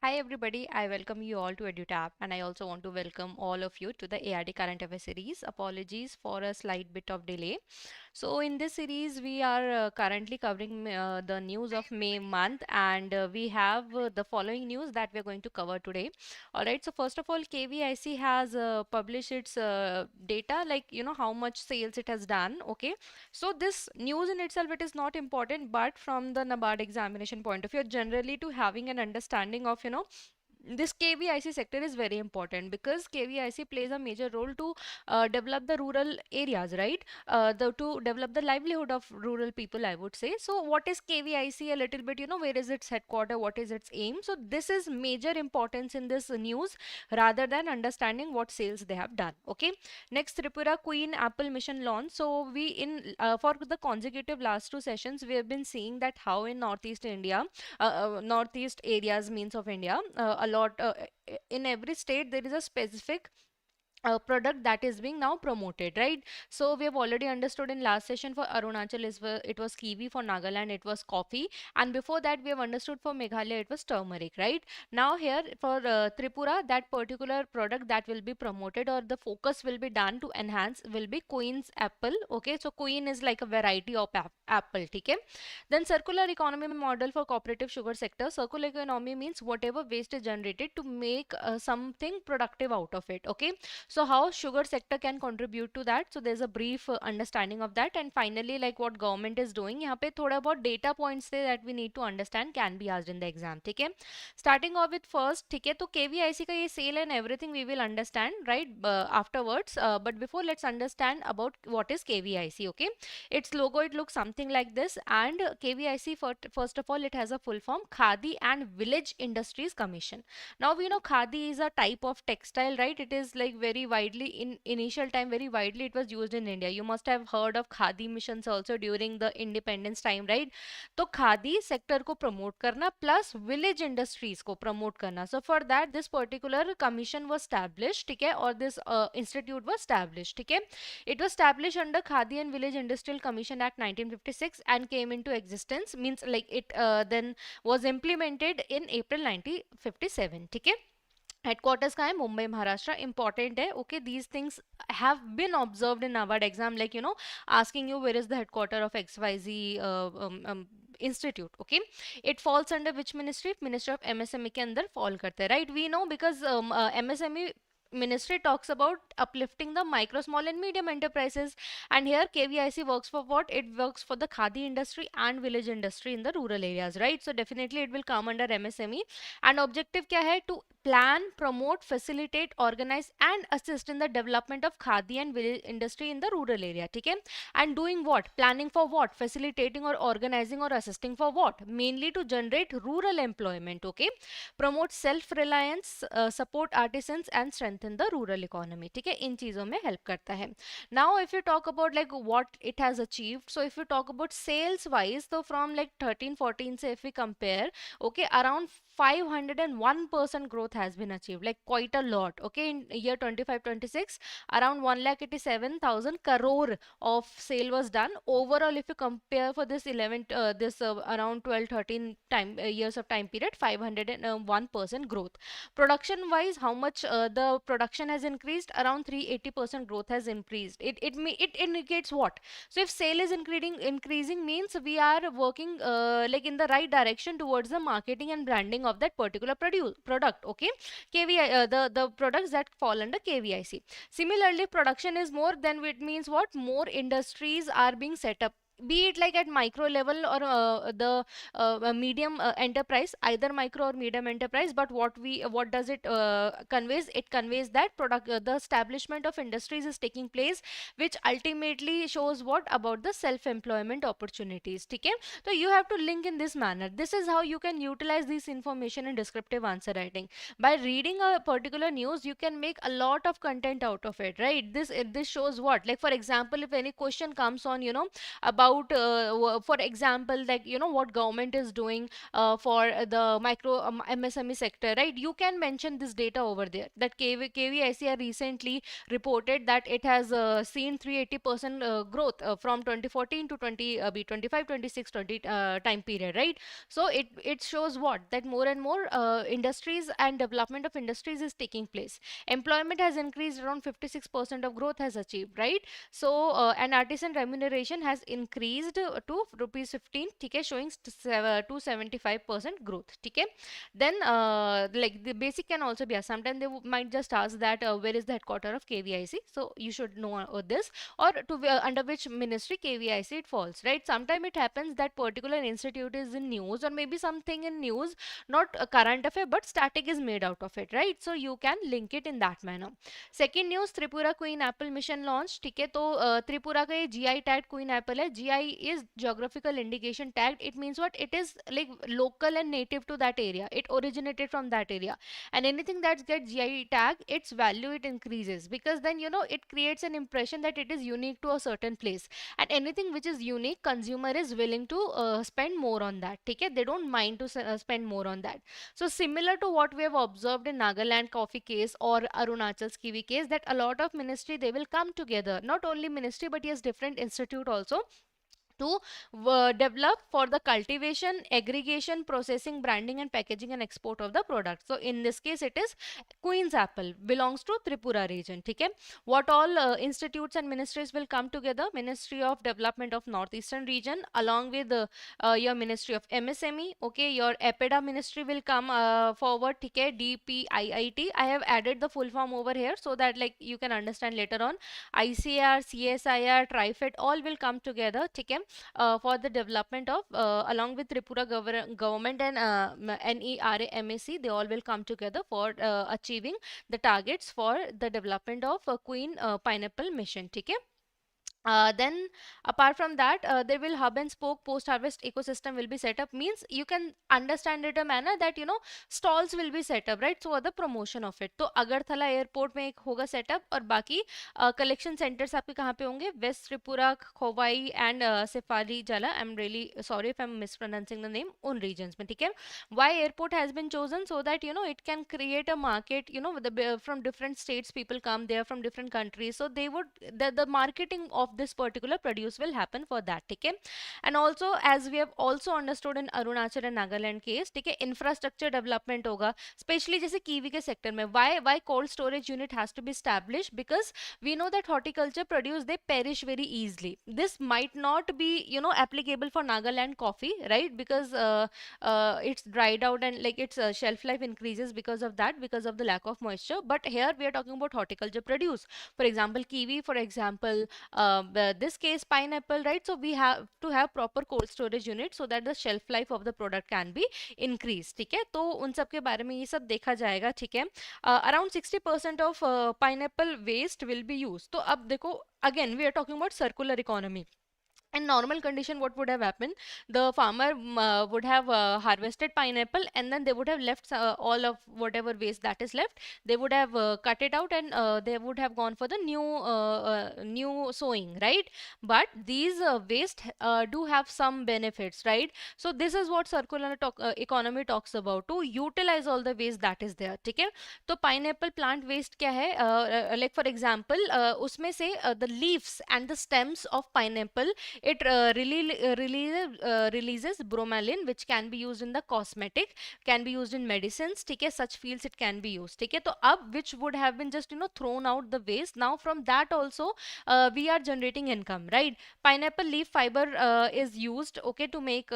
Hi everybody, I welcome you all to EduTap and I also want to welcome all of you to the ARD Current Affairs series. Apologies for a slight bit of delay. So in this series we are currently covering the news of May month and we have the following news that we are going to cover today. Alright, so first of all KVIC has published its data like how much sales it has done. Okay, so this news in itself it is not important, but from the NABARD examination point of view, generally to having an understanding of this KVIC sector is very important because KVIC plays a major role to develop the rural areas, right? To develop the livelihood of rural people, I would say. So, what is KVIC? A little bit, where is its headquarter? What is its aim? So, this is major importance in this news rather than understanding what sales they have done. Okay. Next, Tripura Queen Apple Mission launch. So, we in for the consecutive last two sessions, we have been seeing that how in Northeast India northeast areas means of India. A lot in every state there is a specific product that is being now promoted, right? So we have already understood in last session for Arunachal it was kiwi, for Nagaland it was coffee, and before that we have understood for Meghalaya it was turmeric, right? Now here for Tripura, that particular product that will be promoted or the focus will be done to enhance will be Queen's apple. Okay, so Queen is like a variety of apple. Okay, then circular economy model for cooperative sugar sector. Circular economy means whatever waste is generated to make something productive out of it. Okay, so how sugar sector can contribute to that? So there's a brief understanding of that, and finally like what government is doing. यहाँ पे थोड़ा बहुत data points थे that we need to understand, can be asked in the exam. ठीक है, starting off with first. ठीक है, तो KVIC का ये sale and everything we will understand right afterwards, but before let's understand about what is KVIC. Okay, its logo, it looks something like this, and KVIC first of all it has a full form, Khadi and Village Industries Commission. Now we know khadi is a type of textile, right? It is like very widely in initial time, very widely it was used in India. You must have heard of khadi missions also during the independence time, right? तो khadi sector को promote करना plus village industries को promote करना. So for that this particular commission was established. ठीक है, और this institute was established. ठीक है, it was established under Khadi and Village Industrial Commission Act 1956 and came into existence, means like it then was implemented in April 1957. ठीक है, headquarters का है Mumbai Maharashtra. Important है. Okay, these things have been observed in NABARD exam, like asking you where is the headquarter of XYZ institute. Okay, it falls under which ministry? Ministry of MSME के अंदर fall करता है, right? We know because MSME ministry talks about uplifting the micro, small and medium enterprises, and here KVIC works for what? It works for the khadi industry and village industry in the rural areas, right? So definitely it will come under MSME. And objective kya hai? To plan, promote, facilitate, organize and assist in the development of khadi and village industry in the rural area. ठीक है, and doing what? Planning for what? Facilitating or organizing or assisting for what? Mainly to generate rural employment. Okay, promote self reliance, support artisans and strengthen the rural economy. ठीक है, इन चीजों में help करता है. Now if you talk about like what it has achieved, so if you talk about sales wise, so from like 13-14 से if we compare, okay, around 501% growth has been achieved, like quite a lot. Okay, in year 25-26 around 1,87,000 crore of sale was done overall. If you compare for this 11 this around 12-13 time years of time period, 501% growth. Production wise, how much the production has increased? Around 380% growth has increased. It indicates what? So if sale is increasing means we are working like in the right direction towards the marketing and branding of that particular product. Okay, KVI the products that fall under KVIC. Similarly, production is more, then it means what? More industries are being set up, be it like at micro level or the medium enterprise, either micro or medium enterprise. But what does it conveys? It conveys that product the establishment of industries is taking place, which ultimately shows what? About the self employment opportunities. ठीक है, so you have to link in this manner. This is how you can utilize this information in descriptive answer writing. By reading a particular news you can make a lot of content out of it, right? This shows what? Like for example, if any question comes on about about for example, like what government is doing for the micro MSME sector, right? You can mention this data over there, that KVIC recently reported that it has seen 380% growth from 2014 to 25, 26, 20 time period, right? So it shows what, that more and more industries and development of industries is taking place. Employment has increased, around 56% of growth has achieved, right? So and artisan remuneration has increased to rupees 15, okay, showing 275% growth, okay. Then like the basic can also be asked. Sometimes they might just ask that where is the headquarter of KVIC, so you should know this, or to under which ministry KVIC it falls, right? Sometimes it happens that particular institute is in news, or maybe something in news, not a current affair, but static is made out of it, right? So you can link it in that manner. Second news, Tripura queen apple mission launch, ठीक है। तो त्रिपुरा का ये GI tag queen apple है। GI is geographical indication tag. It means what, it is like local and native to that area, it originated from that area, and anything that gets GI tag, its value it increases, because then it creates an impression that it is unique to a certain place, and anything which is unique, consumer is willing to spend more on that, ठीक है, they don't mind to spend more on that. So similar to what we have observed in Nagaland coffee case or Arunachal's kiwi case, that a lot of ministry they will come together, not only ministry but yes, different institute also, to develop for the cultivation, aggregation, processing, branding and packaging and export of the product. So in this case it is Queen's apple, belongs to Tripura region, okay. What all institutes and ministries will come together? Ministry of Development of Northeastern region, along with your Ministry of MSME, okay. Your EPEDA ministry will come forward, okay. DPIIT, I have added the full form over here so that like you can understand later on. ICAR, CSIR, TriFed, all will come together, okay, for the development of along with Tripura government and NERA they all will come together for achieving the targets for the development of Queen Pineapple Mission, okay. Then apart from that, there will hub and spoke post harvest ecosystem will be set up, means you can understand it a manner that stalls will be set up, right? So other promotion of it, तो Agartala airport में एक होगा setup, और बाकी collection centres आपके कहाँ पे होंगे? West Tripura, Khowai and Sipahijala, I am really sorry if I am mispronouncing the name, उन रीजन्स में, ठीक है। Why airport has been chosen? So that it can create a market, from different states people come there, from different countries, so they would the marketing of this particular produce will happen for that, okay. And also as we have also understood in Arunachal and Nagaland case, ठीक है, infrastructure development होगा, especially जैसे kiwi के sector में. Why cold storage unit has to be established? Because we know that horticulture produce they perish very easily. This might not be applicable for Nagaland coffee, right? Because it's dried out and like its shelf life increases because of that, because of the lack of moisture. But here we are talking about horticulture produce, for example kiwi, for example this case pineapple, right? So we have to have proper cold storage unit so that the shelf life of the product can be increased, ठीक है। तो उन सब के बारे में ये सब देखा जाएगा, ठीक है। Around 60% of pineapple waste will be used. तो अब देखो, again we are talking about circular economy. In normal condition, what would have happened? The farmer would have harvested pineapple, and then they would have left all of whatever waste that is left. They would have cut it out, and they would have gone for the new sowing, right? But these waste do have some benefits, right? So this is what circular economy talks about, to utilize all the waste that is there, ठीक है। तो pineapple plant waste क्या है? Like for example, उसमें से the leaves and the stems of pineapple, it releases bromelain, which can be used in the cosmetic, can be used in medicines, ठीक है, such fields it can be used, ठीक है। तो अब which would have been just thrown out the waste, now from that also we are generating income, right? Pineapple leaf fiber is used, okay, to make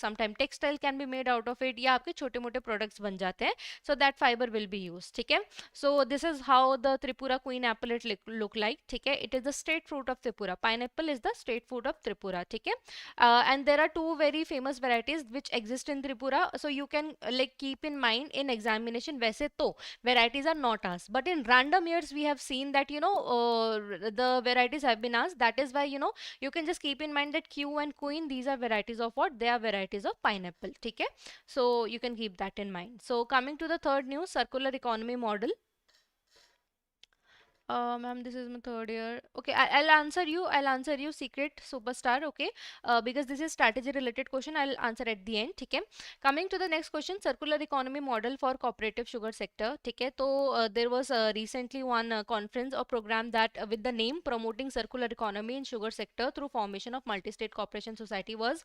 sometime textile can be made out of it, या आपके छोटे मोटे products बन जाते हैं, so that fiber will be used, ठीक है। So this is how the Tripura queen apple it look like, ठीक है। It is the state fruit of Tripura. Pineapple is the state food of Tripura, ठीक है। And there are two very famous varieties which exist in Tripura, so you can like keep in mind in examination. वैसे तो varieties are not asked, but in random years we have seen that the varieties have been asked. That is why you can just keep in mind that Q and Queen, these are varieties of what? They are varieties of pineapple, ठीक है। So you can keep that in mind. So coming to the third news, circular economy model. Ma'am, this is my third year. Okay, I'll answer you. I'll answer you, secret superstar. Okay, because this is strategy related question. I'll answer at the end. Okay. Coming to the next question, circular economy model for cooperative sugar sector. Okay. So there was recently one conference or program that with the name promoting circular economy in sugar sector through formation of multi-state cooperation society was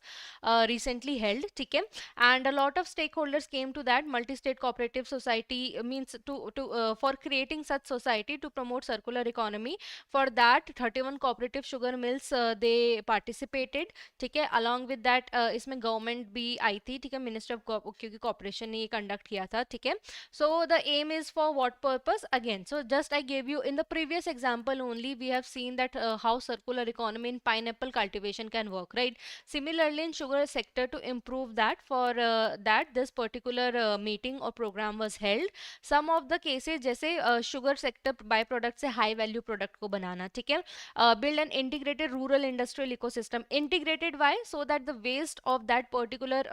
recently held. Okay, and a lot of stakeholders came to that multi-state cooperative society means to for creating such society to promote circular economy. For that 31 cooperative sugar mills they participated. ठीक है, along with that इसमें government भी आई थी. ठीक है, minister of क्योंकि corporation ने ये कंडक्ट किया था. ठीक है, so the aim is for what purpose again? So just I gave you in the previous example only, we have seen that how circular economy in pineapple cultivation can work, right? Similarly in sugar sector, to improve that, for that this particular meeting or program was held. Some of the cases जैसे sugar sector by product से high value product को बनाना. ठीक है, build an integrated rural industrial ecosystem. Integrated why? So that the waste of that particular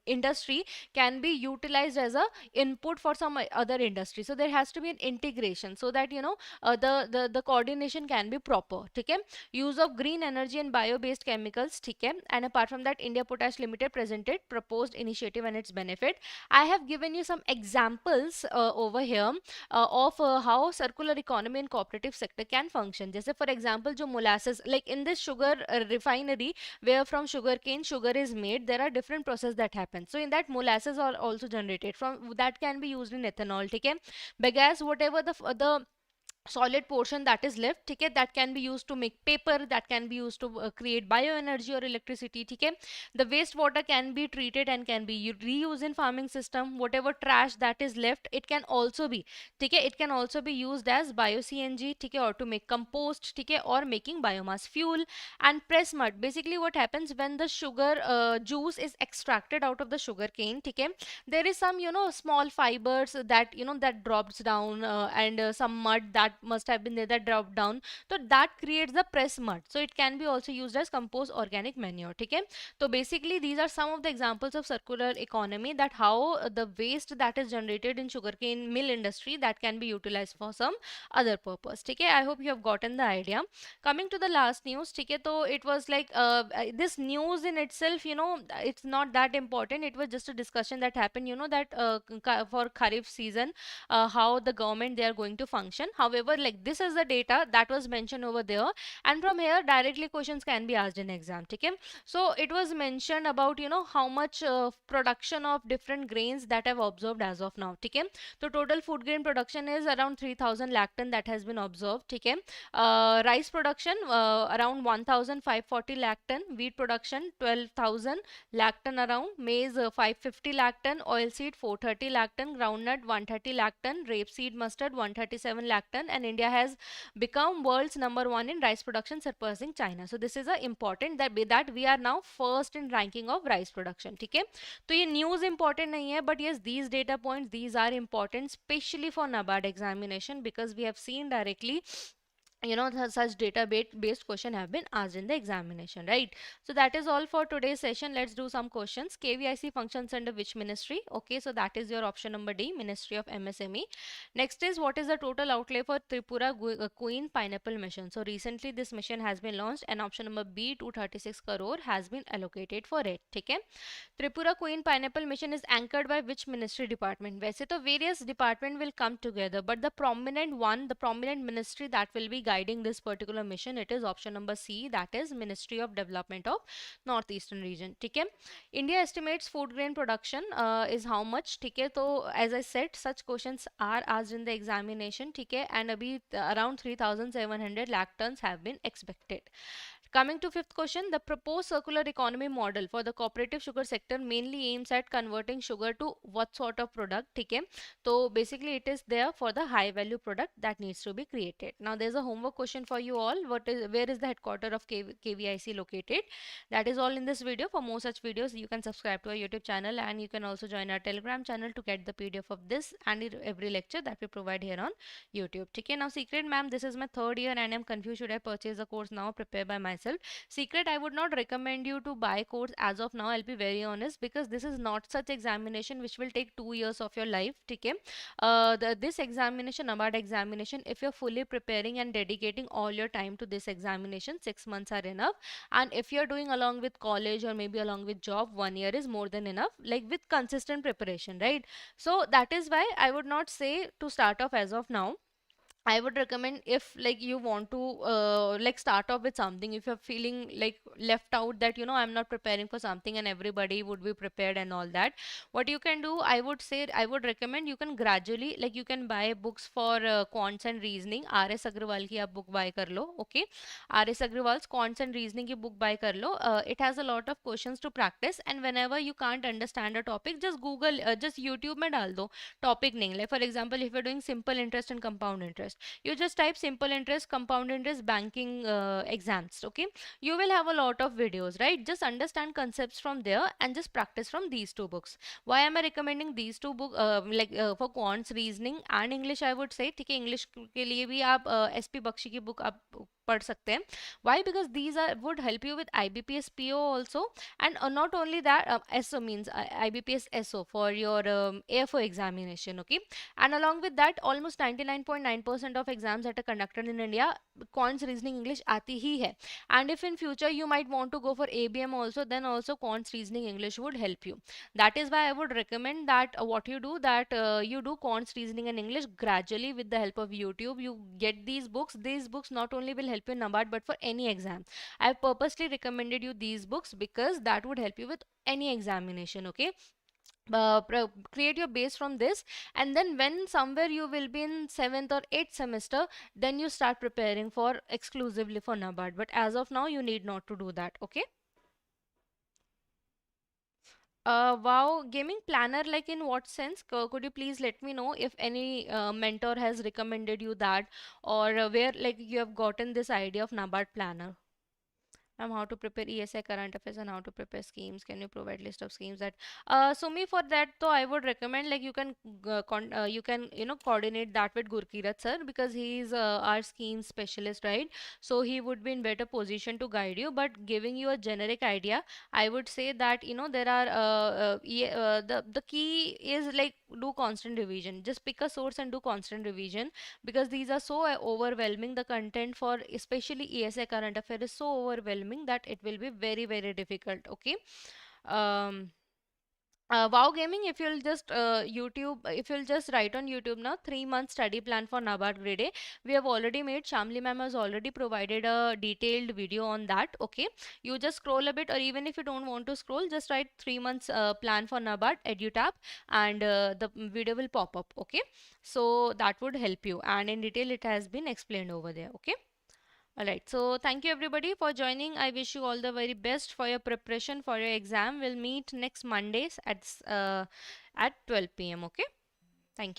industry can be utilized as a input for some other industry. So there has to be an integration so that you know the coordination can be proper. ठीक है, use of green energy and bio based chemicals. ठीक है, and apart from that, India Potash Limited presented proposed initiative and its benefit. I have given you some examples over here of how circular economy and cooperative sector can function. जैसे for example जो molasses, like in this sugar refinery where from sugarcane sugar is made, there are different process that happen. So in that molasses are also generated from that can be used in ethanol. ठीक है, bagasse whatever the solid portion that is left, ठीक है, that can be used to make paper, that can be used to create bioenergy or electricity. ठीक है, the waste water can be treated and can be reused in farming system. Whatever trash that is left, it can also be, ठीक है, it can also be used as bio CNG. ठीक है, or to make compost. ठीक है, or making biomass fuel. And press mud, basically what happens when the sugar juice is extracted out of the sugar cane. ठीक है, there is some you know small fibers that you know that drops down and some mud that must have been there that dropped down, so that creates the press mud. So it can be also used as compost organic manure. ठीक है, so basically these are some of the examples of circular economy, that how the waste that is generated in sugarcane mill industry that can be utilized for some other purpose. ठीक है, I hope you have gotten the idea. Coming to the last news, ठीक है, so it was like this news in itself, you know, it's not that important. It was just a discussion that happened, you know, that for Kharif season, how the government they are going to function. However, like this is the data that was mentioned over there, and from here directly questions can be asked in exam. Okay, so it was mentioned about you know how much production of different grains that I've observed as of now. Okay, so total food grain production is around 3000 lakh ton that has been observed. Okay, rice production around 1540 lakh ton, wheat production 12,000 lakh ton around, maize 550 lakh ton, oilseed 430 lakh ton, groundnut 130 lakh ton, rapeseed mustard 137 lakh ton, and India has become world's number one in rice production, surpassing China. So this is a important that we are now first in ranking of rice production. ठीक है, तो ये news important नहीं है, but yes, these data points these are important especially for NABARD examination, because we have seen directly you know such data based question have been asked in the examination, right? So that is all for today's session. Let's do some questions. KVIC functions under which ministry? Okay, so that is your option number D, Ministry of MSME. Next is, what is the total outlay for Tripura Queen Pineapple mission? So recently this mission has been launched, and option number B, 236 crore has been allocated for it. ठीक है, Tripura Queen Pineapple Mission is anchored by which ministry department? वैसे तो various department will come together, but the prominent one, the prominent ministry that will be guiding this particular mission, it is option number C, that is Ministry of Development of Northeastern Region. ठीक है, India estimates food grain production is how much? ठीक है, तो as I said, such questions are asked in the examination. ठीक है, and अभी around 3700 lakh tons have been expected. Coming to fifth question, the proposed circular economy model for the cooperative sugar sector mainly aims at converting sugar to what sort of product? ठीक है, so basically it is there for the high value product that needs to be created. Now there's a homework question for you all. Where is the headquarter of KVIC located? That is all in this video. For more such videos, you can subscribe to our YouTube channel, and you can also join our Telegram channel to get the PDF of this and every lecture that we provide here on YouTube. ठीक है, now secret ma'am, this is my third year and I'm confused. Should I purchase the course now, prepare by myself? myself. Secret, I would not recommend you to buy course as of now. I'll be very honest, because this is not such examination which will take 2 years of your life. Okay, this examination, NABARD examination, if you're fully preparing and dedicating all your time to this examination, 6 months are enough. And if you're doing along with college or maybe along with job, 1 year is more than enough, like with consistent preparation, right? So that is why I would not say to start off as of now. I would recommend, if like you want to like start off with something, if you're feeling like left out, that I'm not preparing for something and everybody would be prepared and all that, what you can do, I would say, I would recommend you can gradually, like you can buy books for quants and reasoning. RS Agrawal ki aap book buy kar lo, okay? RS Agrawal's quants and reasoning ki book buy kar lo. It has a lot of questions to practice, and whenever you can't understand a topic, just Google, just YouTube mein dal do topic name. Like for example, if you're doing simple interest and compound interest, you just type simple interest, compound interest, banking exams, okay? You will have a lot of videos, right? Just understand concepts from there and just practice from these two books. Why am I recommending these two books? For quants, reasoning and English, I would say, ठीक है, English के लिए भी आप SP Bakshi की book आप पढ़ सकते हैं. Why? Because these are would help you with IBPS PO also, and not only that, SO means IBPS SO for your AFO examination, okay? And along with that, almost 99.9% of exams that are conducted in India, quants, reasoning, English आती ही है. And if in future you might want to go for ABM also, then also quants, reasoning, English would help you. That is why I would recommend that what you do, that you do quants, reasoning and English gradually with the help of YouTube. You get these books. These books not only will help you in NABARD but for any exam. I have purposely recommended you these books because that would help you with any examination, okay? Create your base from this, and then when somewhere you will be in 7th or 8th semester, then you start preparing for exclusively for NABARD. But as of now, you need not to do that, okay? Wow, gaming planner, like in what sense? Could you please let me know if any mentor has recommended you that, or where like you have gotten this idea of NABARD planner? How to prepare ESI current affairs and how to prepare schemes. Can you provide list of schemes that? So me for that though, I would recommend, like you can you can coordinate that with Gurkirat sir, because he is our scheme specialist, right? So he would be in better position to guide you. But giving you a generic idea, I would say that there are the key is like do constant revision. Just pick a source and do constant revision, because these are so overwhelming. The content for especially ESI current affair is so overwhelming that it will be very very difficult, okay? um Wow Gaming, if you'll just if you'll just write on YouTube now, 3 month study plan for NABARD Grade A, we have already made. Shamli ma'am has already provided a detailed video on that. Okay, you just scroll a bit, or even if you don't want to scroll, just write 3 months plan for NABARD EduTap, and the video will pop up. Okay, so that would help you, and in detail it has been explained over there. Okay. Alright, so thank you everybody for joining. I wish you all the very best for your preparation for your exam. We'll meet next Mondays at 12 p.m. Okay.